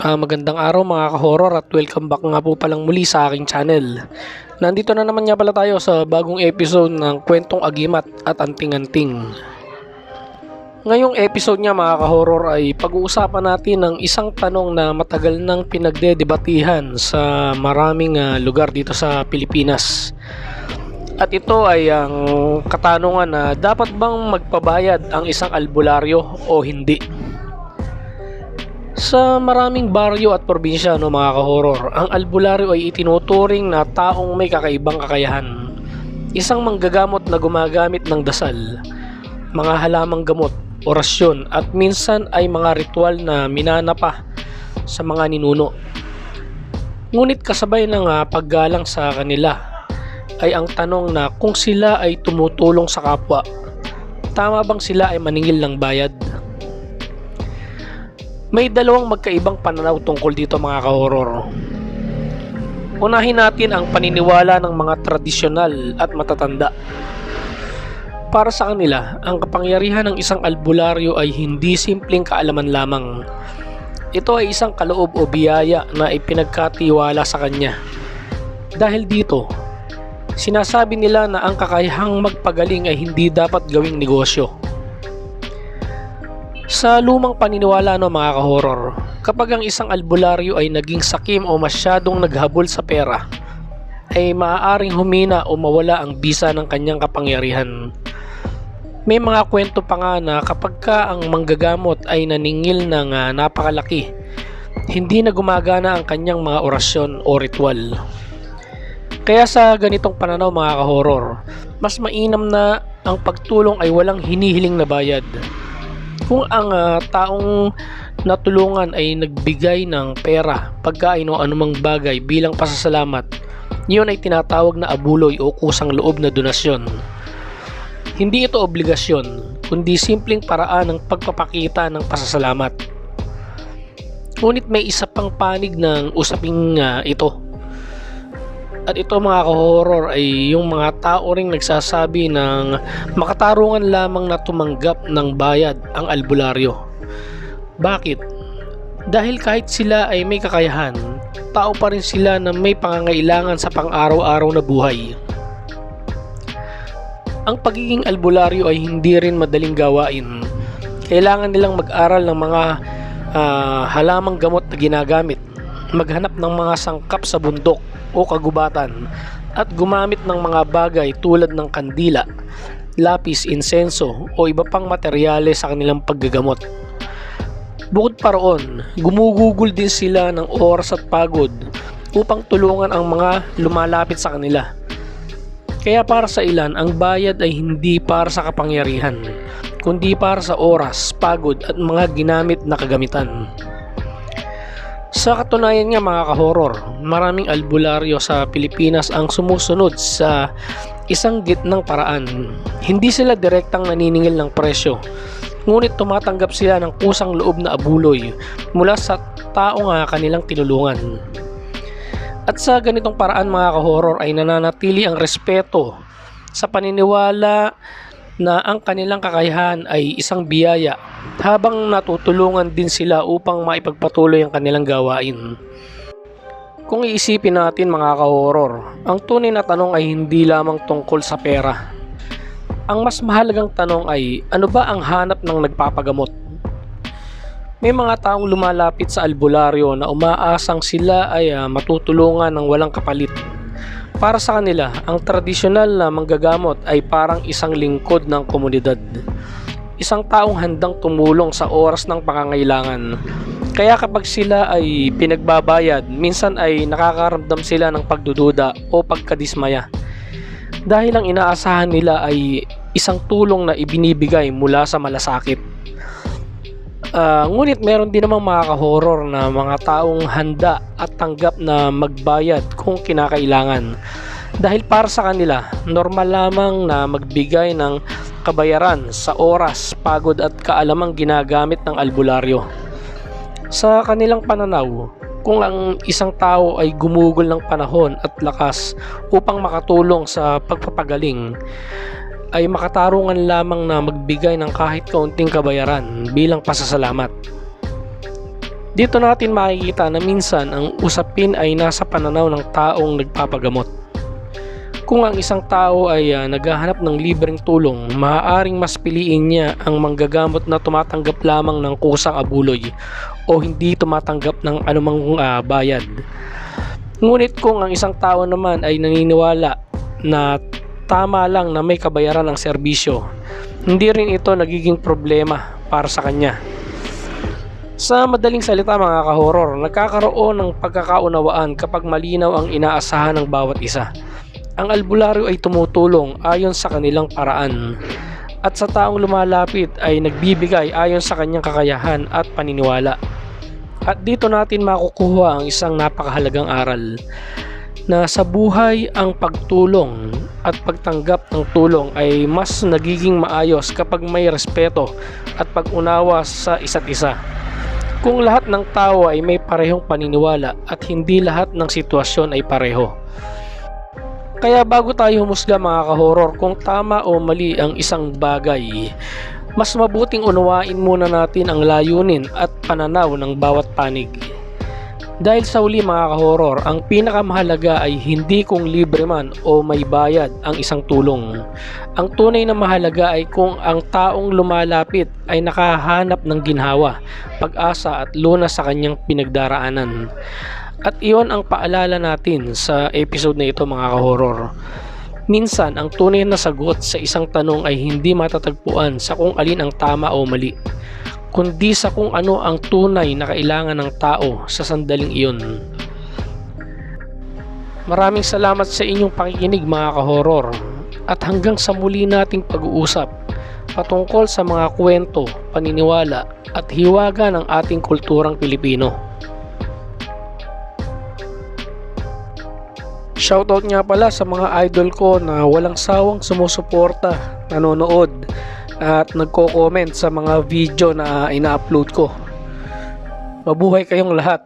Magandang araw mga ka-horror at welcome back nga po palang muli sa aking channel. Nandito na naman nga pala tayo sa bagong episode ng Kwentong Agimat at Anting-Anting. Ngayong episode nga mga ka-horror ay pag-uusapan natin ng isang tanong na matagal nang pinagdedebatihan sa maraming lugar dito sa Pilipinas. At ito ay ang katanungan na dapat bang magpabayad ang isang albularyo o hindi? Sa maraming baryo at probinsya mga ka-horror, ang albularyo ay itinuturing na taong may kakaibang kakayahan. Isang manggagamot na gumagamit ng dasal, mga halamang gamot, orasyon at minsan ay mga ritual na minanapa sa mga ninuno. Ngunit kasabay ng paggalang sa kanila ay ang tanong na kung sila ay tumutulong sa kapwa, tama bang sila ay maningil ng bayad? May dalawang magkaibang pananaw tungkol dito mga ka-horror. Unahin natin ang paniniwala ng mga tradisyonal at matatanda. Para sa kanila, ang kapangyarihan ng isang albularyo ay hindi simpleng kaalaman lamang. Ito ay isang kaloob o biyaya na ipinagkatiwala sa kanya. Dahil dito, sinasabi nila na ang kakayahang magpagaling ay hindi dapat gawing negosyo. Sa lumang paniniwala mga ka-horror, kapag ang isang albularyo ay naging sakim o masyadong naghabol sa pera, ay maaaring humina o mawala ang bisa ng kanyang kapangyarihan. May mga kwento pa nga na kapag ang manggagamot ay naningil ng napakalaki, hindi na gumagana ang kanyang mga orasyon o ritual. Kaya sa ganitong pananaw mga ka-horror, mas mainam na ang pagtulong ay walang hinihiling na bayad. Kung ang taong natulungan ay nagbigay ng pera, pagkain o anumang bagay bilang pasasalamat, iyon ay tinatawag na abuloy o kusang loob na donasyon. Hindi ito obligasyon, kundi simpleng paraan ng pagpapakita ng pasasalamat. Ngunit may isa pang panig ng usaping ito. At ito mga ka-horror ay yung mga tao ring nagsasabi ng makatarungan lamang na tumanggap ng bayad ang albularyo. Bakit? Dahil kahit sila ay may kakayahan, tao pa rin sila na may pangangailangan sa pang-araw-araw na buhay. Ang pagiging albularyo ay hindi rin madaling gawain. Kailangan nilang mag-aral ng mga halamang gamot na ginagamit, maghanap ng mga sangkap sa bundok o kagubatan at gumamit ng mga bagay tulad ng kandila, lapis, insenso o iba pang materyales sa kanilang paggagamot. Bukod pa roon, gumugugol din sila ng oras at pagod upang tulungan ang mga lumalapit sa kanila. Kaya para sa ilan, ang bayad ay hindi para sa kapangyarihan, kundi para sa oras, pagod at mga ginamit na kagamitan. Sa katunayan nga mga ka-horror, maraming albularyo sa Pilipinas ang sumusunod sa isang gitnang paraan. Hindi sila direktang naniningil ng presyo, ngunit tumatanggap sila ng kusang loob na abuloy mula sa taong kanilang tinulungan. At sa ganitong paraan mga ka-horror ay nananatili ang respeto sa paniniwala na ang kanilang kakayahan ay isang biyaya habang natutulungan din sila upang maipagpatuloy ang kanilang gawain. Kung iisipin natin mga ka-horror, ang tunay na tanong ay hindi lamang tungkol sa pera. Ang mas mahalagang tanong ay ano ba ang hanap ng nagpapagamot? May mga taong lumalapit sa albularyo na umaasang sila ay matutulungan ng walang kapalit. Para sa kanila, ang tradisyonal na manggagamot ay parang isang lingkod ng komunidad. Isang taong handang tumulong sa oras ng pangangailangan. Kaya kapag sila ay pinagbabayad, minsan ay nakakaramdam sila ng pagdududa o pagkadismaya. Dahil ang inaasahan nila ay isang tulong na ibinibigay mula sa malasakit. Ngunit meron din namang mga ka-horror na mga taong handa at tanggap na magbayad kung kinakailangan. Dahil para sa kanila, normal lamang na magbigay ng kabayaran sa oras, pagod at kaalamang ginagamit ng albularyo. Sa kanilang pananaw, kung ang isang tao ay gumugol ng panahon at lakas upang makatulong sa pagpapagaling, ay makatarungan lamang na magbigay ng kahit kaunting kabayaran bilang pasasalamat. Dito natin makikita na minsan ang usapin ay nasa pananaw ng taong nagpapagamot. Kung ang isang tao ay naghahanap ng libreng tulong, maaaring mas piliin niya ang manggagamot na tumatanggap lamang ng kusang abuloy o hindi tumatanggap ng anumang bayad. Ngunit kung ang isang tao naman ay naniniwala na tama lang na may kabayaran ng serbisyo, hindi rin ito nagiging problema para sa kanya. Sa madaling salita mga ka-horror, nagkakaroon ng pagkakaunawaan kapag malinaw ang inaasahan ng bawat isa. Ang albularyo ay tumutulong ayon sa kanilang paraan at sa taong lumalapit ay nagbibigay ayon sa kanyang kakayahan at paniniwala. At dito natin makukuha ang isang napakahalagang aral na sa buhay ang pagtulong at pagtanggap ng tulong ay mas nagiging maayos kapag may respeto at pag-unawa sa isa't isa. Kung lahat ng tao ay may parehong paniniwala at hindi lahat ng sitwasyon ay pareho. Kaya bago tayo humusga mga ka-horror kung tama o mali ang isang bagay, mas mabuting unawain muna natin ang layunin at pananaw ng bawat panig. Dahil sa huli mga ka-horror, ang pinakamahalaga ay hindi kung libre man o may bayad ang isang tulong. Ang tunay na mahalaga ay kung ang taong lumalapit ay nakahanap ng ginhawa, pag-asa at lunas sa kanyang pinagdaraanan. At iyon ang paalala natin sa episode na ito mga ka-horror. Minsan, ang tunay na sagot sa isang tanong ay hindi matatagpuan sa kung alin ang tama o mali, kundi sa kung ano ang tunay na kailangan ng tao sa sandaling iyon. Maraming salamat sa inyong pakikinig mga ka-horror at hanggang sa muli nating pag-uusap patungkol sa mga kwento, paniniwala at hiwaga ng ating kulturang Pilipino. Shoutout nga pala sa mga idol ko na walang sawang sumusuporta, nanonood at nagko-comment sa mga video na ina-upload ko. Mabuhay kayong lahat.